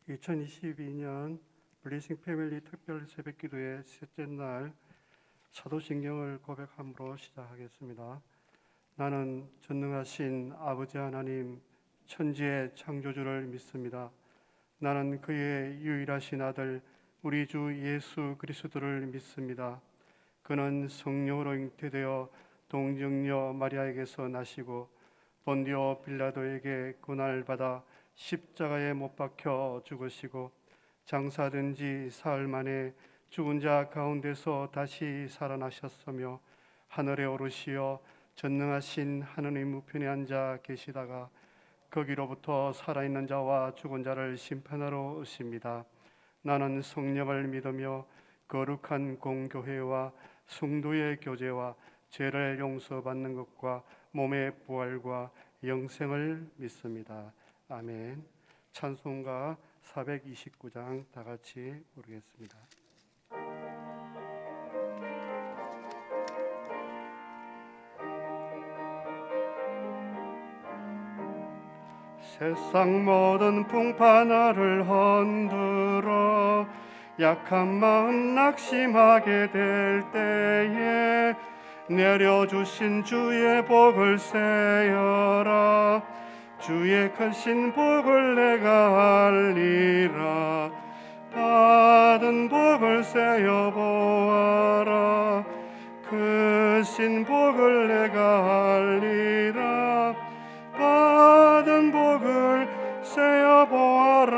2022년 블레싱 패밀리 특별 새벽기도의 셋째 날 사도신경을 고백함으로 시작하겠습니다. 나는 전능하신 아버지 하나님 천지의 창조주를 믿습니다. 나는 그의 유일하신 아들 우리 주 예수 그리스도를 믿습니다. 그는 성령으로 잉태되어 동정녀 마리아에게서 나시고 본디오 빌라도에게 고난을 받아 십자가에 못 박혀 죽으시고 장사된 지 사흘 만에 죽은 자 가운데서 다시 살아나셨으며 하늘에 오르시어 전능하신 하느님 우편에 앉아 계시다가 거기로부터 살아있는 자와 죽은 자를 심판하러 오십니다. 나는 성령을 믿으며 거룩한 공교회와 성도의 교제와 죄를 용서받는 것과 몸의 부활과 영생을 믿습니다. 아멘. 찬송가 429장 다 같이 부르겠습니다. 세상 모든 풍파 나를 흔들어 약한 마음 낙심하게 될 때에 내려주신 주의 복을 세어라. 주의 크신 복을 내가 알리라. 받은 복을 세어 보아라. 크신 복을 내가 알리라. 받은 복을 세어 보아라.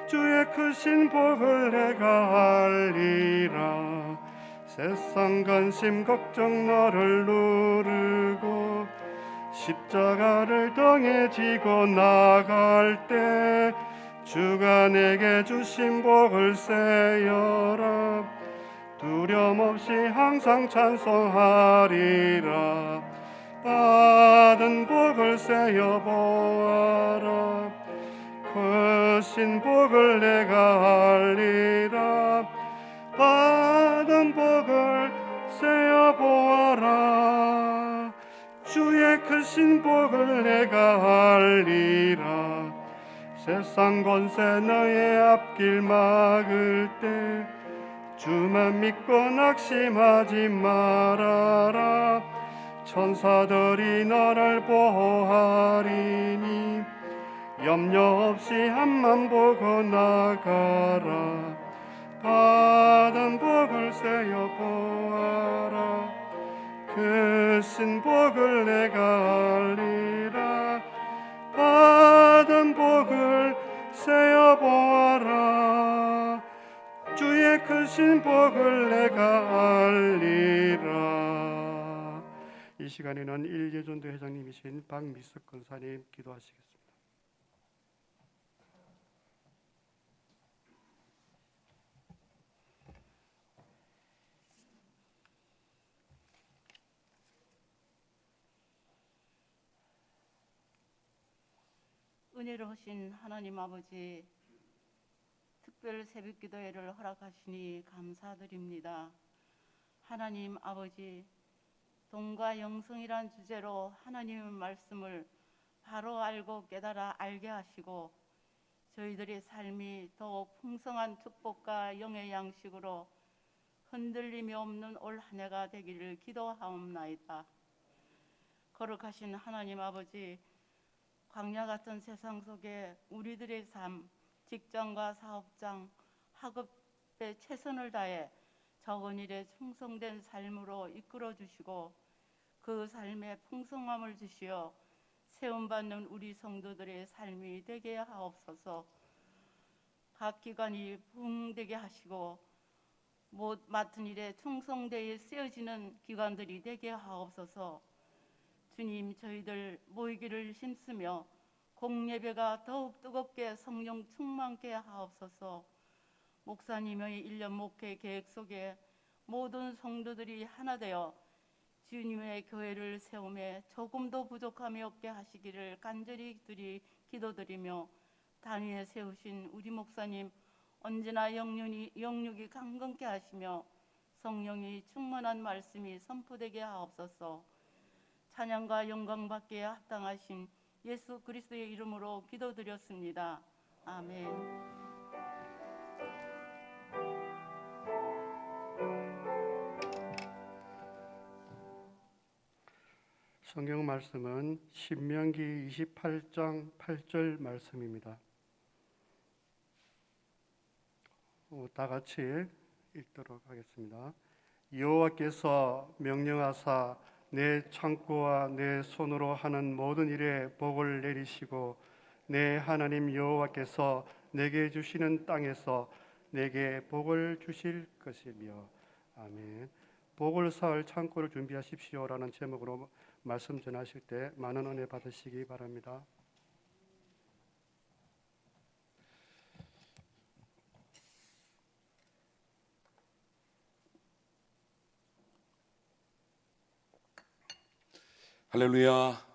주의 크신 복을 내가 알리라. 세상 근심 걱정 너를 누르고 십자가를 등에 지고 나갈 때 주가 내게 주신 복을 세어라. 두려움 없이 항상 찬송하리라. 받은 복을 세어 보아라. 크신 복을 내가 알리라. 받은 복을 세어 보아라. 주의 크신 복을 내가 알리라. 세상 권세 너의 앞길 막을 때 주만 믿고 낙심하지 말아라. 천사들이 너를 보호하리니 염려 없이 앞만 보고 나가라. 받은 복을 세어 보아라. 크신 복을 내가 알리라. 받은 복을 세어 보아라. 주의 크신 복을 내가 알리라. 이 시간에는 일예전도 회장님이신 박미숙 권사님 기도하시겠습니다. 은혜로우신 하나님 아버지, 특별 새벽기도회를 허락하시니 감사드립니다. 하나님 아버지, 동과 영성이란 주제로 하나님의 말씀을 바로 알고 깨달아 알게 하시고 저희들의 삶이 더욱 풍성한 축복과 영의 양식으로 흔들림이 없는 올 한 해가 되기를 기도하옵나이다. 거룩하신 하나님 아버지, 광야 같은 세상 속에 우리들의 삶, 직장과 사업장, 학업에 최선을 다해 적은 일에 충성된 삶으로 이끌어 주시고 그 삶에 풍성함을 주시어 세움받는 우리 성도들의 삶이 되게 하옵소서. 각 기관이 부흥되게 하시고 맡은 일에 충성되어 쓰여지는 기관들이 되게 하옵소서. 주님, 저희들 모이기를 힘쓰며 공예배가 더욱 뜨겁게 성령 충만케 하옵소서. 목사님의 1년 목회 계획 속에 모든 성도들이 하나 되어 주님의 교회를 세우며 조금도 부족함이 없게 하시기를 간절히 기도드리며 단위에 세우신 우리 목사님 언제나 영육이 강건케 하시며 성령이 충만한 말씀이 선포되게 하옵소서. 찬양과 영광받기에 합당하신 예수 그리스도의 이름으로 기도드렸습니다. 아멘. 성경 말씀은 신명기 28장 8절 말씀입니다. 다 같이 읽도록 하겠습니다. 여호와께서 명령하사 내 창고와 내 손으로 하는 모든 일에 복을 내리시고 내 하나님 여호와께서 내게 주시는 땅에서 내게 복을 주실 것이며. 아멘. 복을 쌓을 창고를 준비하십시오라는 제목으로 말씀 전하실 때 많은 은혜 받으시기 바랍니다. 할렐루야.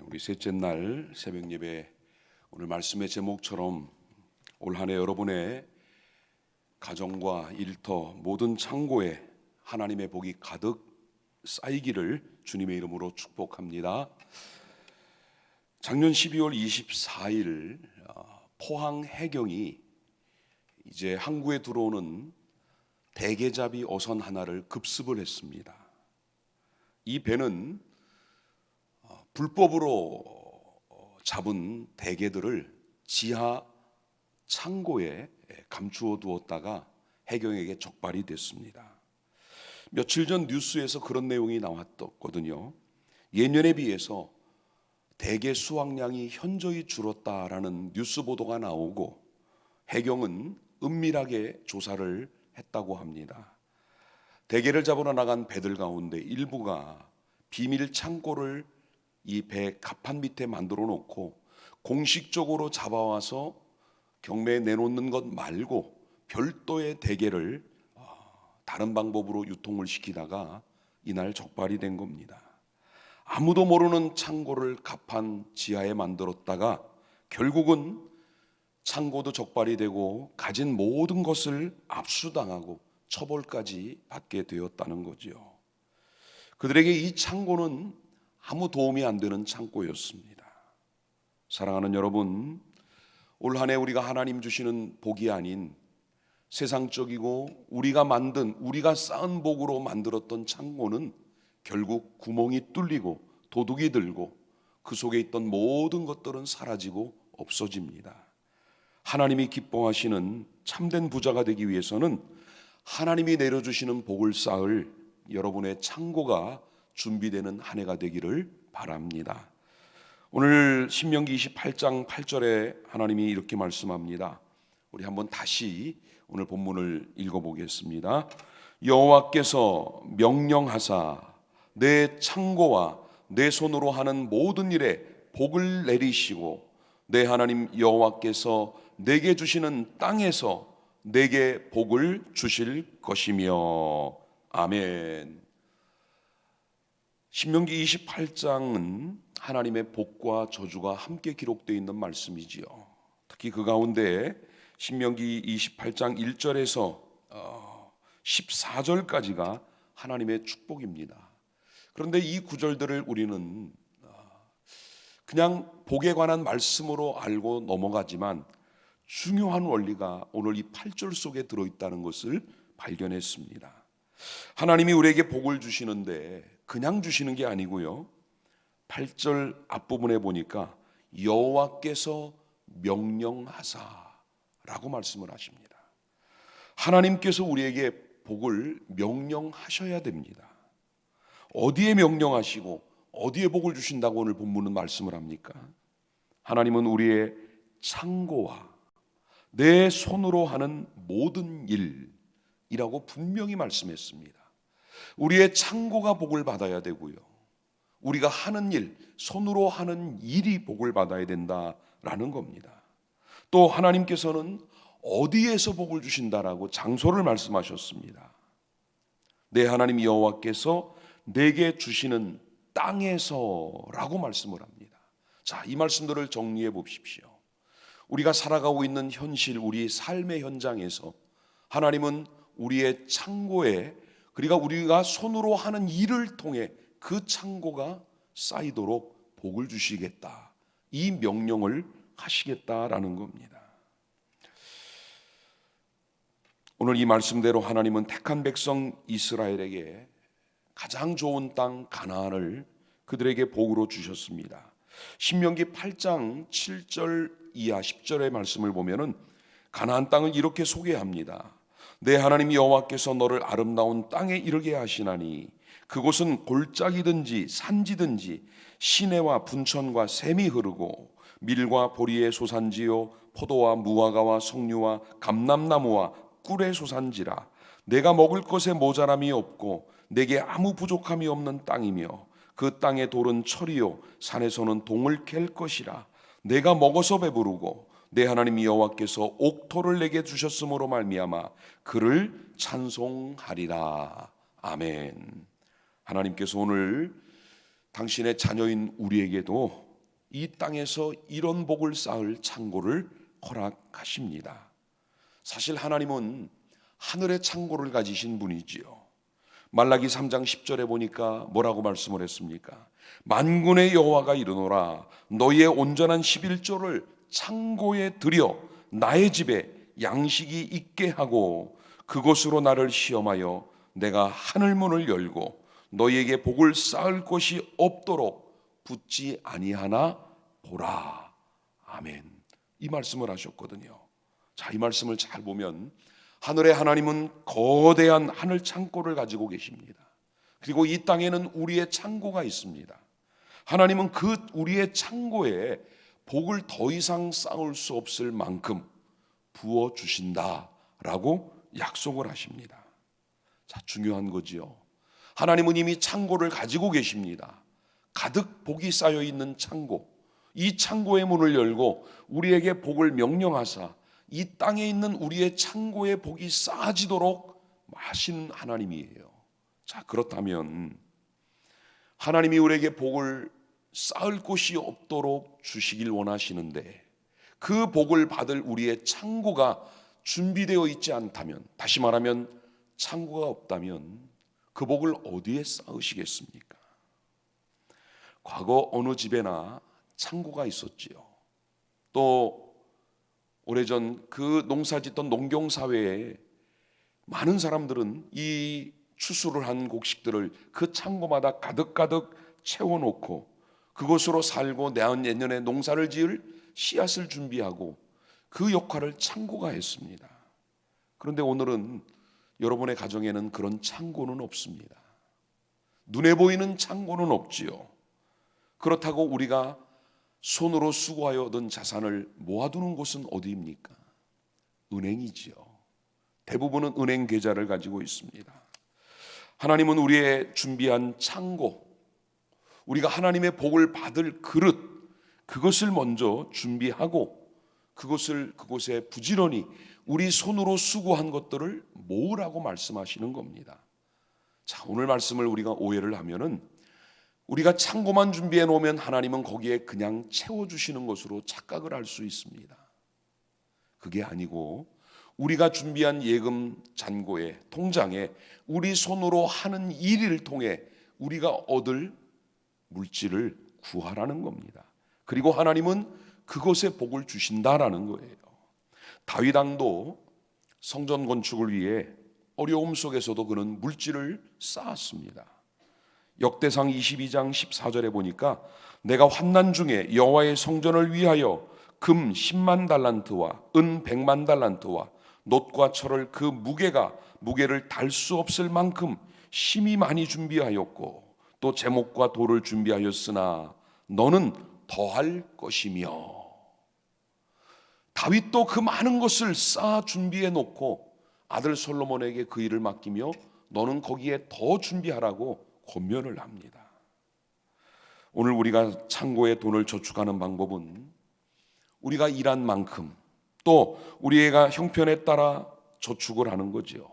우리 셋째 날 새벽 예배, 오늘 말씀의 제목처럼 올 한 해 여러분의 가정과 일터 모든 창고에 하나님의 복이 가득 쌓이기를 주님의 이름으로 축복합니다. 작년 12월 24일 포항 해경이 이제 항구에 들어오는 대게잡이 어선 하나를 급습을 했습니다. 이 배는 불법으로 잡은 대게들을 지하 창고에 감추어 두었다가 해경에게 적발이 됐습니다. 며칠 전 뉴스에서 그런 내용이 나왔거든요. 예년에 비해서 대게 수확량이 현저히 줄었다라는 뉴스 보도가 나오고 해경은 은밀하게 조사를 했다고 합니다. 대게를 잡으러 나간 배들 가운데 일부가 비밀 창고를 이 배 갑판 밑에 만들어 놓고 공식적으로 잡아와서 경매에 내놓는 것 말고 별도의 대게를 다른 방법으로 유통을 시키다가 이날 적발이 된 겁니다. 아무도 모르는 창고를 갑판 지하에 만들었다가 결국은 창고도 적발이 되고 가진 모든 것을 압수당하고 처벌까지 받게 되었다는 거죠. 그들에게 이 창고는 아무 도움이 안 되는 창고였습니다. 사랑하는 여러분, 올 한 해 우리가 하나님 주시는 복이 아닌 세상적이고 우리가 쌓은 복으로 만들었던 창고는 결국 구멍이 뚫리고 도둑이 들고 그 속에 있던 모든 것들은 사라지고 없어집니다. 하나님이 기뻐하시는 참된 부자가 되기 위해서는 하나님이 내려주시는 복을 쌓을 여러분의 창고가 준비되는 한 해가 되기를 바랍니다. 오늘 신명기 28장 8절에 하나님이 이렇게 말씀합니다. 우리 한번 다시 오늘 본문을 읽어보겠습니다. 여호와께서 명령하사 내 창고와 내 손으로 하는 모든 일에 복을 내리시고 내 하나님 여호와께서 내게 주시는 땅에서 내게 복을 주실 것이며. 아멘. 신명기 28장은 하나님의 복과 저주가 함께 기록되어 있는 말씀이지요. 특히 그 가운데 신명기 28장 1절에서 14절까지가 하나님의 축복입니다. 그런데 이 구절들을 우리는 그냥 복에 관한 말씀으로 알고 넘어가지만 중요한 원리가 오늘 이 8절 속에 들어있다는 것을 발견했습니다. 하나님이 우리에게 복을 주시는데 그냥 주시는 게 아니고요, 8절 앞부분에 보니까 여호와께서 명령하사라고 말씀을 하십니다. 하나님께서 우리에게 복을 명령하셔야 됩니다. 어디에 명령하시고 어디에 복을 주신다고 오늘 본문은 말씀을 합니까? 하나님은 우리의 창고와 내 손으로 하는 모든 일이라고 분명히 말씀했습니다. 우리의 창고가 복을 받아야 되고요, 우리가 하는 일, 손으로 하는 일이 복을 받아야 된다라는 겁니다. 또 하나님께서는 어디에서 복을 주신다라고 장소를 말씀하셨습니다. 내 하나님 여호와께서 내게 주시는 땅에서라고 말씀을 합니다. 자, 이 말씀들을 정리해 보십시오. 우리가 살아가고 있는 현실, 우리 삶의 현장에서 하나님은 우리의 창고에, 그러니까 우리가 손으로 하는 일을 통해 그 창고가 쌓이도록 복을 주시겠다, 이 명령을 하시겠다라는 겁니다. 오늘 이 말씀대로 하나님은 택한 백성 이스라엘에게 가장 좋은 땅 가나안을 그들에게 복으로 주셨습니다. 신명기 8장 7절 이하 10절의 말씀을 보면은 가나안 땅을 이렇게 소개합니다. 내 하나님 여호와께서 너를 아름다운 땅에 이르게 하시나니 그곳은 골짜기든지 산지든지 시내와 분천과 샘이 흐르고 밀과 보리의 소산지요 포도와 무화과와 석류와 감람나무와 꿀의 소산지라. 내가 먹을 것에 모자람이 없고 내게 아무 부족함이 없는 땅이며 그 땅의 돌은 철이요 산에서는 동을 캘 것이라. 내가 먹어서 배부르고 내 하나님 여호와께서 옥토를 내게 주셨으므로 말미암아 그를 찬송하리라. 아멘. 하나님께서 오늘 당신의 자녀인 우리에게도 이 땅에서 이런 복을 쌓을 창고를 허락하십니다. 사실 하나님은 하늘의 창고를 가지신 분이지요. 말라기 3장 10절에 보니까 뭐라고 말씀을 했습니까? 만군의 여호와가 이르노라 너희의 온전한 11조를 창고에 들여 나의 집에 양식이 있게 하고 그곳으로 나를 시험하여 내가 하늘 문을 열고 너희에게 복을 쌓을 곳이 없도록 붙지 아니하나 보라. 아멘. 이 말씀을 하셨거든요. 자, 이 말씀을 잘 보면 하늘의 하나님은 거대한 하늘 창고를 가지고 계십니다. 그리고 이 땅에는 우리의 창고가 있습니다. 하나님은 그 우리의 창고에 복을 더 이상 쌓을 수 없을 만큼 부어 주신다라고 약속을 하십니다. 자, 중요한 거지요. 하나님은 이미 창고를 가지고 계십니다. 가득 복이 쌓여 있는 창고. 이 창고의 문을 열고 우리에게 복을 명령하사 이 땅에 있는 우리의 창고에 복이 쌓아지도록 하신 하나님이에요. 자, 그렇다면 하나님이 우리에게 복을 쌓을 곳이 없도록 주시길 원하시는데 그 복을 받을 우리의 창고가 준비되어 있지 않다면, 다시 말하면 창고가 없다면 그 복을 어디에 쌓으시겠습니까? 과거 어느 집에나 창고가 있었지요. 또 오래전 그 농사짓던 농경사회에 많은 사람들은 이 추수를 한 곡식들을 그 창고마다 가득가득 채워놓고 그것으로 살고 내년에 농사를 지을 씨앗을 준비하고 그 역할을 창고가 했습니다. 그런데 오늘은 여러분의 가정에는 그런 창고는 없습니다. 눈에 보이는 창고는 없지요. 그렇다고 우리가 손으로 수고하여 얻은 자산을 모아두는 곳은 어디입니까? 은행이지요. 대부분은 은행 계좌를 가지고 있습니다. 하나님은 우리의 준비한 창고, 우리가 하나님의 복을 받을 그릇, 그것을 먼저 준비하고 그곳에 부지런히 우리 손으로 수고한 것들을 모으라고 말씀하시는 겁니다. 자, 오늘 말씀을 우리가 오해를 하면은 우리가 창고만 준비해 놓으면 하나님은 거기에 그냥 채워주시는 것으로 착각을 할 수 있습니다. 그게 아니고 우리가 준비한 예금 잔고에, 통장에 우리 손으로 하는 일을 통해 우리가 얻을 물질을 구하라는 겁니다. 그리고 하나님은 그것에 복을 주신다라는 거예요. 다윗 왕도 성전 건축을 위해 어려움 속에서도 그는 물질을 쌓았습니다. 역대상 22장 14절에 보니까 내가 환난 중에 여호와의 성전을 위하여 금 10만 달란트와 은 100만 달란트와 놋과 철을 그 무게를 달 수 없을 만큼 심히 많이 준비하였고 또 제목과 돌을 준비하였으나 너는 더할 것이며. 다윗도 그 많은 것을 쌓아 준비해 놓고 아들 솔로몬에게 그 일을 맡기며 너는 거기에 더 준비하라고 권면을 합니다. 오늘 우리가 창고에 돈을 저축하는 방법은 우리가 일한 만큼 또 우리가 형편에 따라 저축을 하는 거지요.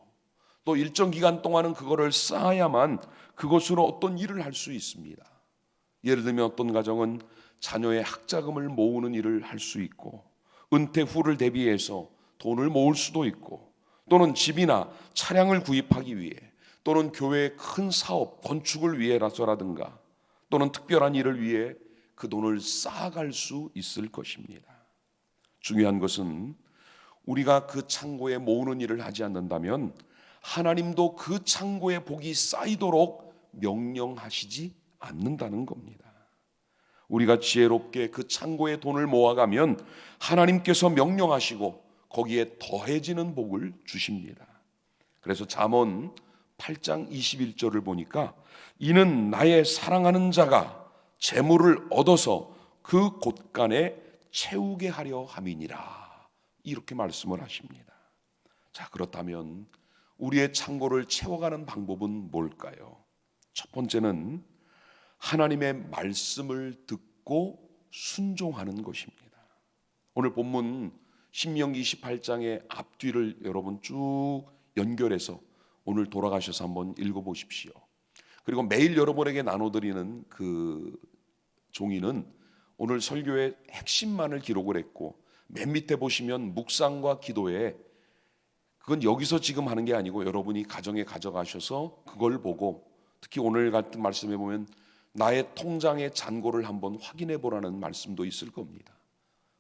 또 일정 기간 동안은 그거를 쌓아야만 그것으로 어떤 일을 할 수 있습니다. 예를 들면 어떤 가정은 자녀의 학자금을 모으는 일을 할 수 있고 은퇴 후를 대비해서 돈을 모을 수도 있고 또는 집이나 차량을 구입하기 위해 또는 교회의 큰 사업, 건축을 위해서라든가 또는 특별한 일을 위해 그 돈을 쌓아갈 수 있을 것입니다. 중요한 것은 우리가 그 창고에 모으는 일을 하지 않는다면 하나님도 그 창고에 복이 쌓이도록 명령하시지 않는다는 겁니다. 우리가 지혜롭게 그 창고에 돈을 모아가면 하나님께서 명령하시고 거기에 더해지는 복을 주십니다. 그래서 잠언 8장 21절을 보니까 이는 나의 사랑하는 자가 재물을 얻어서 그 곳간에 채우게 하려 함이니라, 이렇게 말씀을 하십니다. 자, 그렇다면 우리의 창고를 채워가는 방법은 뭘까요? 첫 번째는 하나님의 말씀을 듣고 순종하는 것입니다. 오늘 본문 신명기 28장의 앞뒤를 여러분 쭉 연결해서 오늘 돌아가셔서 한번 읽어보십시오. 그리고 매일 여러분에게 나눠드리는 그 종이는 오늘 설교의 핵심만을 기록을 했고, 맨 밑에 보시면 묵상과 기도에, 그건 여기서 지금 하는 게 아니고 여러분이 가정에 가져가셔서 그걸 보고, 특히 오늘 같은 말씀에 보면 나의 통장의 잔고를 한번 확인해 보라는 말씀도 있을 겁니다.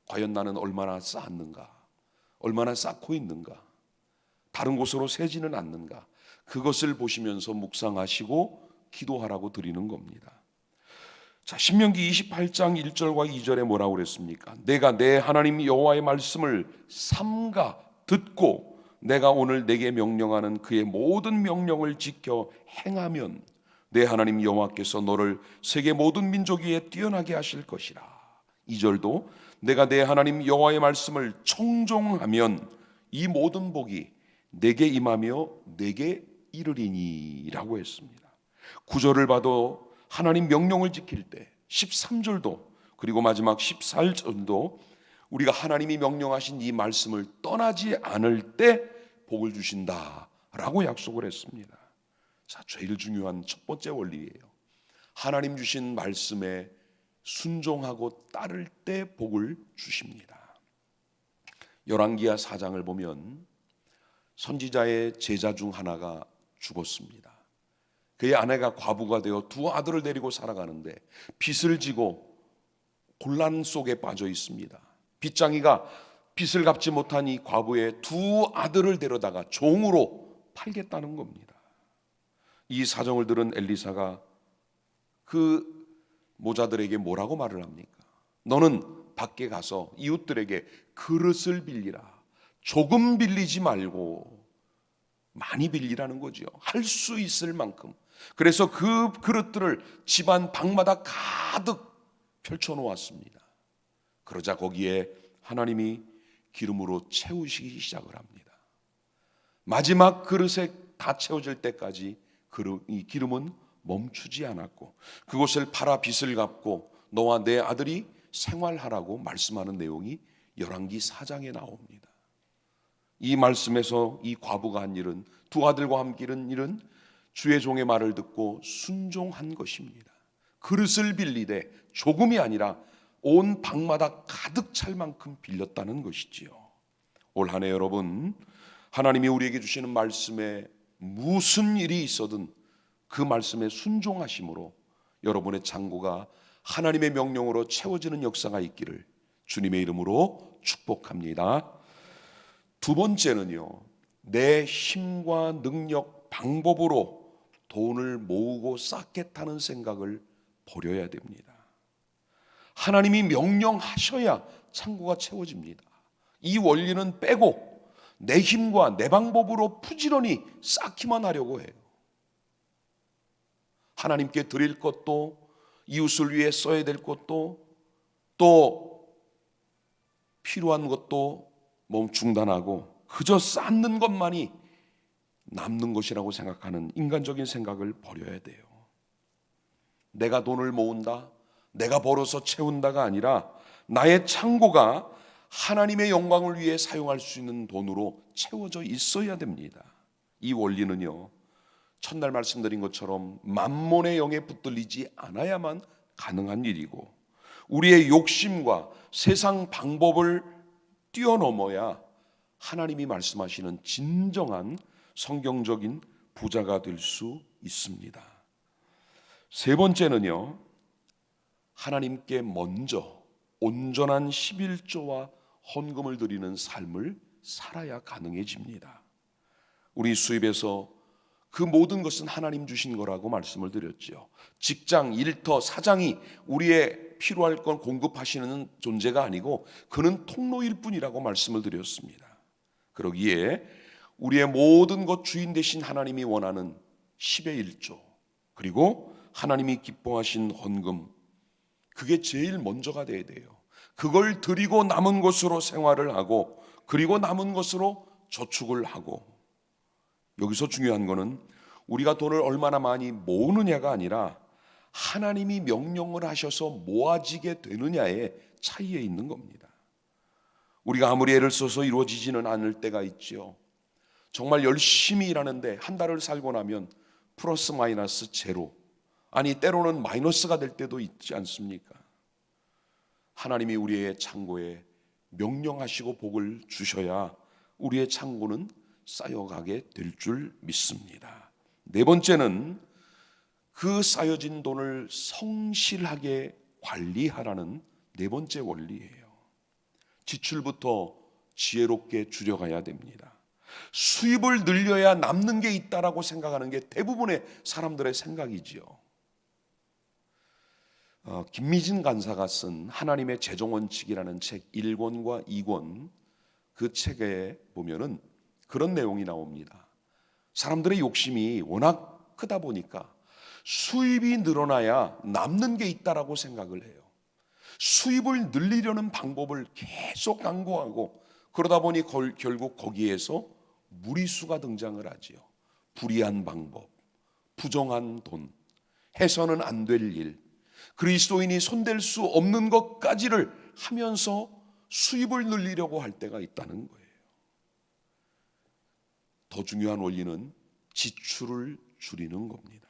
과연 나는 얼마나 쌓았는가, 얼마나 쌓고 있는가, 다른 곳으로 새지는 않는가, 그것을 보시면서 묵상하시고 기도하라고 드리는 겁니다. 자, 신명기 28장 1절과 2절에 뭐라고 그랬습니까? 내가 내 하나님 여호와의 말씀을 삼가 듣고 내가 오늘 내게 명령하는 그의 모든 명령을 지켜 행하면 내 하나님 여호와께서 너를 세계 모든 민족 위에 뛰어나게 하실 것이라. 2절도 내가 내 하나님 여호와의 말씀을 청종하면 이 모든 복이 내게 임하며 내게 이르리니라고 했습니다. 9절을 봐도 하나님 명령을 지킬 때, 13절도 그리고 마지막 14절도 우리가 하나님이 명령하신 이 말씀을 떠나지 않을 때 복을 주신다라고 약속을 했습니다. 자, 제일 중요한 첫 번째 원리예요. 하나님 주신 말씀에 순종하고 따를 때 복을 주십니다. 열왕기하 4장을 보면 선지자의 제자 중 하나가 죽었습니다. 그의 아내가 과부가 되어 두 아들을 데리고 살아가는데 빚을 지고 곤란 속에 빠져 있습니다. 빚장이가 빚을 갚지 못한 이 과부의 두 아들을 데려다가 종으로 팔겠다는 겁니다. 이 사정을 들은 엘리사가 그 모자들에게 뭐라고 말을 합니까? 너는 밖에 가서 이웃들에게 그릇을 빌리라. 조금 빌리지 말고 많이 빌리라는 거죠. 할 수 있을 만큼. 그래서 그 그릇들을 집안 방마다 가득 펼쳐놓았습니다. 그러자 거기에 하나님이 기름으로 채우시기 시작을 합니다. 마지막 그릇에 다 채워질 때까지 이 기름은 멈추지 않았고 그곳을 팔아 빚을 갚고 너와 내 아들이 생활하라고 말씀하는 내용이 열왕기 4장에 나옵니다. 이 말씀에서 이 과부가 한 일은, 두 아들과 함께 한 일은 주의 종의 말을 듣고 순종한 것입니다. 그릇을 빌리되 조금이 아니라 온 방마다 가득 찰 만큼 빌렸다는 것이지요. 올 한 해 여러분, 하나님이 우리에게 주시는 말씀에 무슨 일이 있어든 그 말씀에 순종하심으로 여러분의 창고가 하나님의 명령으로 채워지는 역사가 있기를 주님의 이름으로 축복합니다. 두 번째는요, 내 힘과 능력, 방법으로 돈을 모으고 쌓겠다는 생각을 버려야 됩니다. 하나님이 명령하셔야 창고가 채워집니다. 이 원리는 빼고 내 힘과 내 방법으로 부지런히 쌓기만 하려고 해요. 하나님께 드릴 것도, 이웃을 위해 써야 될 것도, 또 필요한 것도 중단하고 그저 쌓는 것만이 남는 것이라고 생각하는 인간적인 생각을 버려야 돼요. 내가 돈을 모은다, 내가 벌어서 채운다가 아니라 나의 창고가 하나님의 영광을 위해 사용할 수 있는 돈으로 채워져 있어야 됩니다. 이 원리는요, 첫날 말씀드린 것처럼 만몬의 영에 붙들리지 않아야만 가능한 일이고 우리의 욕심과 세상 방법을 뛰어넘어야 하나님이 말씀하시는 진정한 성경적인 부자가 될 수 있습니다. 세 번째는요, 하나님께 먼저 온전한 11조와 헌금을 드리는 삶을 살아야 가능해집니다. 우리 수입에서 그 모든 것은 하나님 주신 거라고 말씀을 드렸죠. 직장, 일터, 사장이 우리의 필요할 건 공급하시는 존재가 아니고 그는 통로일 뿐이라고 말씀을 드렸습니다. 그러기에 우리의 모든 것 주인 되신 하나님이 원하는 10의 1조, 그리고 하나님이 기뻐하신 헌금, 그게 제일 먼저가 돼야 돼요. 그걸 드리고 남은 것으로 생활을 하고, 그리고 남은 것으로 저축을 하고, 여기서 중요한 거는 우리가 돈을 얼마나 많이 모으느냐가 아니라 하나님이 명령을 하셔서 모아지게 되느냐의 차이에 있는 겁니다. 우리가 아무리 애를 써서 이루어지지는 않을 때가 있죠. 정말 열심히 일하는데 한 달을 살고 나면 플러스 마이너스 제로, 아니 때로는 마이너스가 될 때도 있지 않습니까? 하나님이 우리의 창고에 명령하시고 복을 주셔야 우리의 창고는 쌓여가게 될 줄 믿습니다. 네 번째는 그 쌓여진 돈을 성실하게 관리하라는 네 번째 원리예요. 지출부터 지혜롭게 줄여가야 됩니다. 수입을 늘려야 남는 게 있다라고 생각하는 게 대부분의 사람들의 생각이지요. 김미진 간사가 쓴 하나님의 재정원칙이라는 책 1권과 2권, 그 책에 보면은 그런 내용이 나옵니다. 사람들의 욕심이 워낙 크다 보니까 수입이 늘어나야 남는 게 있다라고 생각을 해요. 수입을 늘리려는 방법을 계속 강구하고, 그러다 보니 결국 거기에서 무리수가 등장을 하지요. 불의한 방법, 부정한 돈, 해서는 안 될 일, 그리스도인이 손댈 수 없는 것까지를 하면서 수입을 늘리려고 할 때가 있다는 거예요. 더 중요한 원리는 지출을 줄이는 겁니다.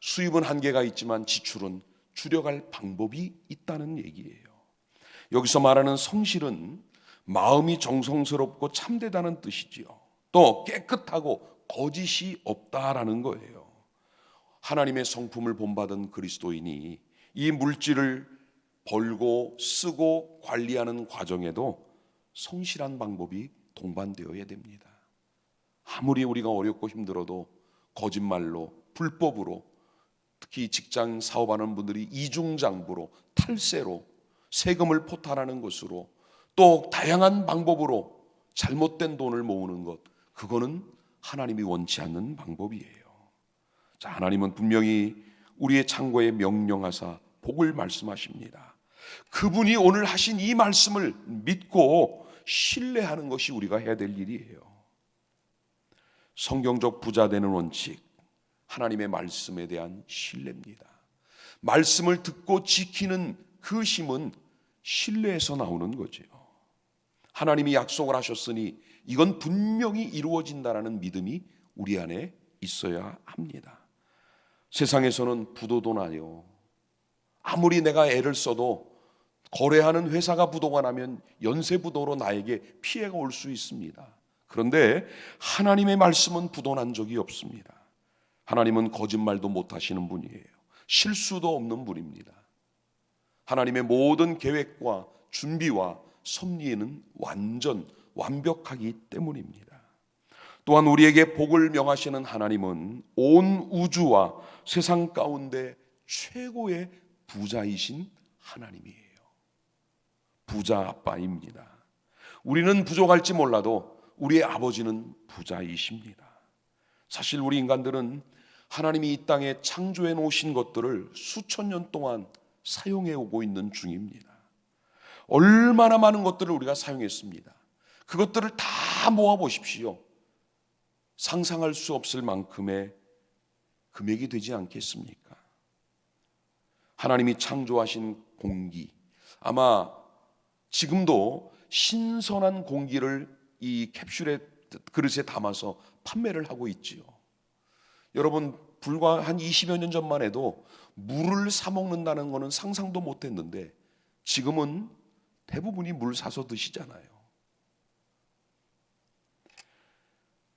수입은 한계가 있지만 지출은 줄여갈 방법이 있다는 얘기예요. 여기서 말하는 성실은 마음이 정성스럽고 참되다는 뜻이지요. 또 깨끗하고 거짓이 없다라는 거예요. 하나님의 성품을 본받은 그리스도인이 이 물질을 벌고 쓰고 관리하는 과정에도 성실한 방법이 동반되어야 됩니다. 아무리 우리가 어렵고 힘들어도 거짓말로, 불법으로, 특히 직장 사업하는 분들이 이중장부로, 탈세로, 세금을 포탈하는 것으로, 또 다양한 방법으로 잘못된 돈을 모으는 것, 그거는 하나님이 원치 않는 방법이에요. 자, 하나님은 분명히 우리의 창고에 명령하사 복을 말씀하십니다. 그분이 오늘 하신 이 말씀을 믿고 신뢰하는 것이 우리가 해야 될 일이에요. 성경적 부자 되는 원칙, 하나님의 말씀에 대한 신뢰입니다. 말씀을 듣고 지키는 그 힘은 신뢰에서 나오는 거죠. 하나님이 약속을 하셨으니 이건 분명히 이루어진다라는 믿음이 우리 안에 있어야 합니다. 세상에서는 부도도 나요. 아무리 내가 애를 써도 거래하는 회사가 부도가 나면 연쇄부도로 나에게 피해가 올 수 있습니다. 그런데 하나님의 말씀은 부도난 적이 없습니다. 하나님은 거짓말도 못하시는 분이에요. 실수도 없는 분입니다. 하나님의 모든 계획과 준비와 섭리에는 완벽하기 때문입니다. 또한 우리에게 복을 명하시는 하나님은 온 우주와 세상 가운데 최고의 부자이신 하나님이에요. 부자 아빠입니다. 우리는 부족할지 몰라도 우리의 아버지는 부자이십니다. 사실 우리 인간들은 하나님이 이 땅에 창조해 놓으신 것들을 수천 년 동안 사용해 오고 있는 중입니다. 얼마나 많은 것들을 우리가 사용했습니다. 그것들을 다 모아 보십시오. 상상할 수 없을 만큼의 금액이 되지 않겠습니까? 하나님이 창조하신 공기, 아마 지금도 신선한 공기를 이 캡슐에 그릇에 담아서 판매를 하고 있지요. 여러분, 불과 한 20여 년 전만 해도 물을 사 먹는다는 것은 상상도 못했는데 지금은 대부분이 물 사서 드시잖아요.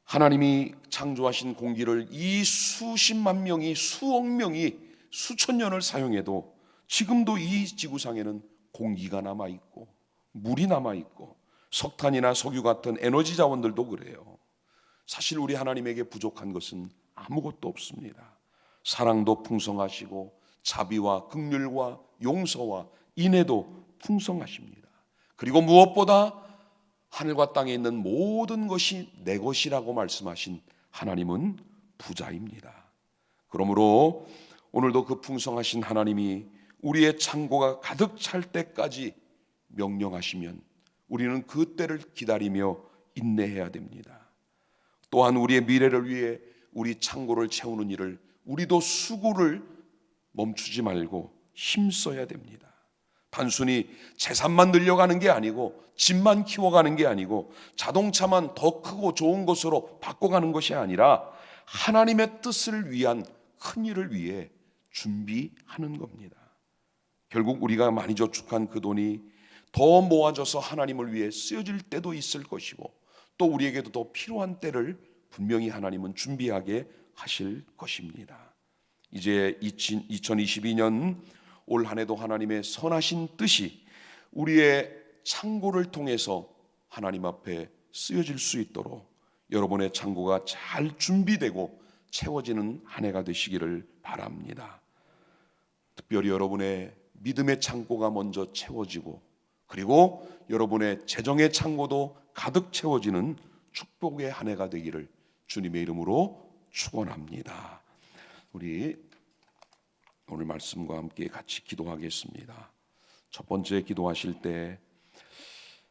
하나님이 창조하신 공기를 이 수십만 명이, 수억 명이 수천 년을 사용해도 지금도 이 지구상에는 공기가 남아있고 물이 남아 있고 석탄이나 석유 같은 에너지 자원들도 그래요. 사실 우리 하나님에게 부족한 것은 아무것도 없습니다. 사랑도 풍성하시고 자비와 긍휼과 용서와 인애도 풍성하십니다. 그리고 무엇보다 하늘과 땅에 있는 모든 것이 내 것이라고 말씀하신 하나님은 부자입니다. 그러므로 오늘도 그 풍성하신 하나님이 우리의 창고가 가득 찰 때까지 명령하시면 우리는 그 때를 기다리며 인내해야 됩니다. 또한 우리의 미래를 위해 우리 창고를 채우는 일을 우리도 수고를 멈추지 말고 힘써야 됩니다. 단순히 재산만 늘려가는 게 아니고 집만 키워가는 게 아니고 자동차만 더 크고 좋은 것으로 바꿔가는 것이 아니라 하나님의 뜻을 위한 큰 일을 위해 준비하는 겁니다. 결국 우리가 많이 저축한 그 돈이 더 모아져서 하나님을 위해 쓰여질 때도 있을 것이고 또 우리에게도 더 필요한 때를 분명히 하나님은 준비하게 하실 것입니다. 이제 2022년 올 한 해도 하나님의 선하신 뜻이 우리의 창고를 통해서 하나님 앞에 쓰여질 수 있도록 여러분의 창고가 잘 준비되고 채워지는 한 해가 되시기를 바랍니다. 특별히 여러분의 믿음의 창고가 먼저 채워지고 그리고 여러분의 재정의 창고도 가득 채워지는 축복의 한 해가 되기를 주님의 이름으로 축원합니다. 우리 오늘 말씀과 함께 같이 기도하겠습니다. 첫 번째 기도하실 때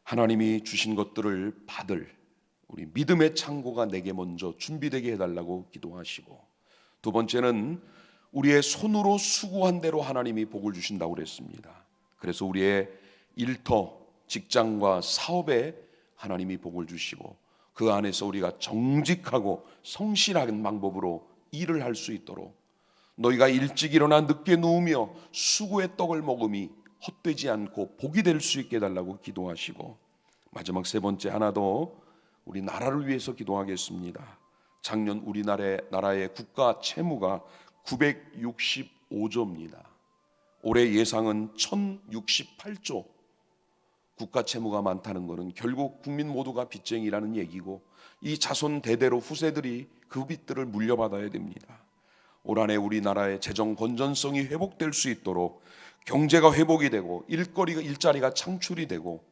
하나님이 주신 것들을 받을 우리 믿음의 창고가 내게 먼저 준비되게 해달라고 기도하시고, 두 번째는 우리의 손으로 수고한 대로 하나님이 복을 주신다고 그랬습니다. 그래서 우리의 일터, 직장과 사업에 하나님이 복을 주시고 그 안에서 우리가 정직하고 성실한 방법으로 일을 할 수 있도록 너희가 일찍 일어나 늦게 누우며 수고의 떡을 먹음이 헛되지 않고 복이 될 수 있게 해달라고 기도하시고, 마지막 세 번째 하나 더 우리 나라를 위해서 기도하겠습니다. 작년 우리나라의 국가 채무가 965조입니다. 올해 예상은 1068조. 국가 채무가 많다는 것은 결국 국민 모두가 빚쟁이라는 얘기고 이 자손 대대로 후세들이 그 빚들을 물려받아야 됩니다. 올 한해 우리나라의 재정 건전성이 회복될 수 있도록 경제가 회복이 되고 일자리가 창출이 되고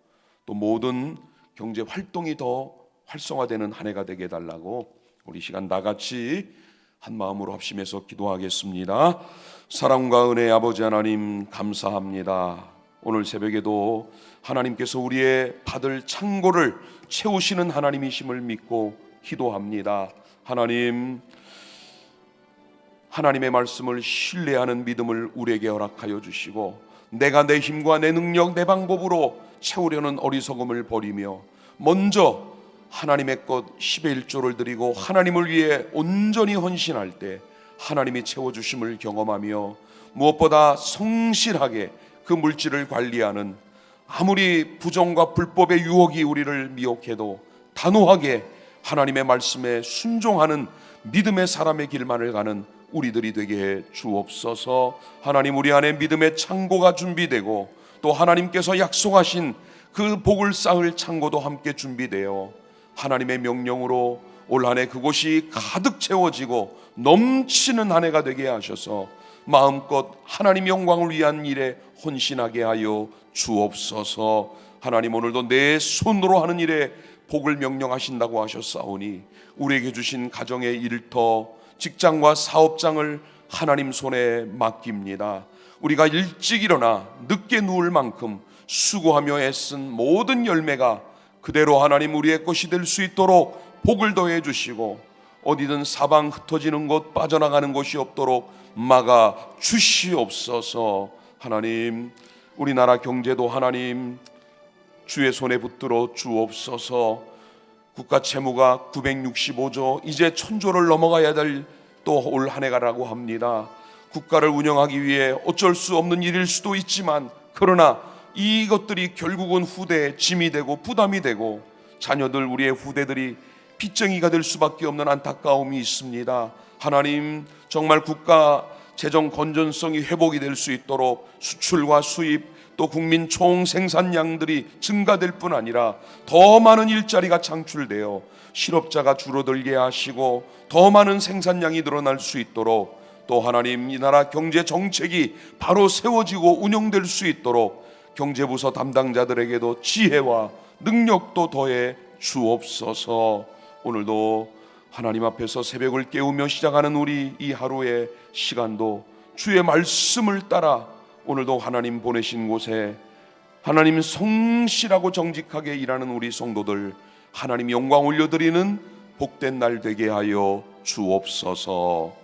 또 모든 경제 활동이 더 활성화되는 한 해가 되게 해달라고 우리 시간 나같이 한 마음으로 합심해서 기도하겠습니다. 사랑과 은혜의 아버지 하나님 감사합니다. 오늘 새벽에도 하나님께서 우리의 받을 창고를 채우시는 하나님이심을 믿고 기도합니다. 하나님의 말씀을 신뢰하는 믿음을 우리에게 허락하여 주시고 내가 내 힘과 내 능력, 내 방법으로 채우려는 어리석음을 버리며 먼저 하나님의 것 10의 1조를 드리고 하나님을 위해 온전히 헌신할 때 하나님이 채워주심을 경험하며 무엇보다 성실하게 그 물질을 관리하는, 아무리 부정과 불법의 유혹이 우리를 미혹해도 단호하게 하나님의 말씀에 순종하는 믿음의 사람의 길만을 가는 우리들이 되게 해 주옵소서. 하나님, 우리 안에 믿음의 창고가 준비되고 또 하나님께서 약속하신 그 복을 쌓을 창고도 함께 준비되어 하나님의 명령으로 올 한 해 그곳이 가득 채워지고 넘치는 한 해가 되게 하셔서 마음껏 하나님 영광을 위한 일에 헌신하게 하여 주옵소서. 하나님, 오늘도 내 손으로 하는 일에 복을 명령하신다고 하셨사오니 우리에게 주신 가정의 일터, 직장과 사업장을 하나님 손에 맡깁니다. 우리가 일찍 일어나 늦게 누울 만큼 수고하며 애쓴 모든 열매가 그대로 하나님 우리의 것이 될 수 있도록 복을 더해 주시고 어디든 사방 흩어지는 곳, 빠져나가는 곳이 없도록 막아 주시옵소서. 하나님, 우리나라 경제도 하나님 주의 손에 붙들어 주옵소서. 국가 채무가 965조, 이제 1000조를 넘어가야 될 또 올 한 해가라고 합니다. 국가를 운영하기 위해 어쩔 수 없는 일일 수도 있지만 그러나 이것들이 결국은 후대에 짐이 되고 부담이 되고 자녀들, 우리의 후대들이 빚쟁이가 될 수밖에 없는 안타까움이 있습니다. 하나님, 정말 국가 재정 건전성이 회복이 될 수 있도록 수출과 수입 또 국민 총 생산량들이 증가될 뿐 아니라 더 많은 일자리가 창출되어 실업자가 줄어들게 하시고 더 많은 생산량이 늘어날 수 있도록, 또 하나님 이 나라 경제 정책이 바로 세워지고 운영될 수 있도록 경제부서 담당자들에게도 지혜와 능력도 더해 주옵소서. 오늘도 하나님 앞에서 새벽을 깨우며 시작하는 우리 이 하루의 시간도 주의 말씀을 따라 오늘도 하나님 보내신 곳에 하나님 성실하고 정직하게 일하는 우리 성도들 하나님 영광 올려드리는 복된 날 되게 하여 주옵소서.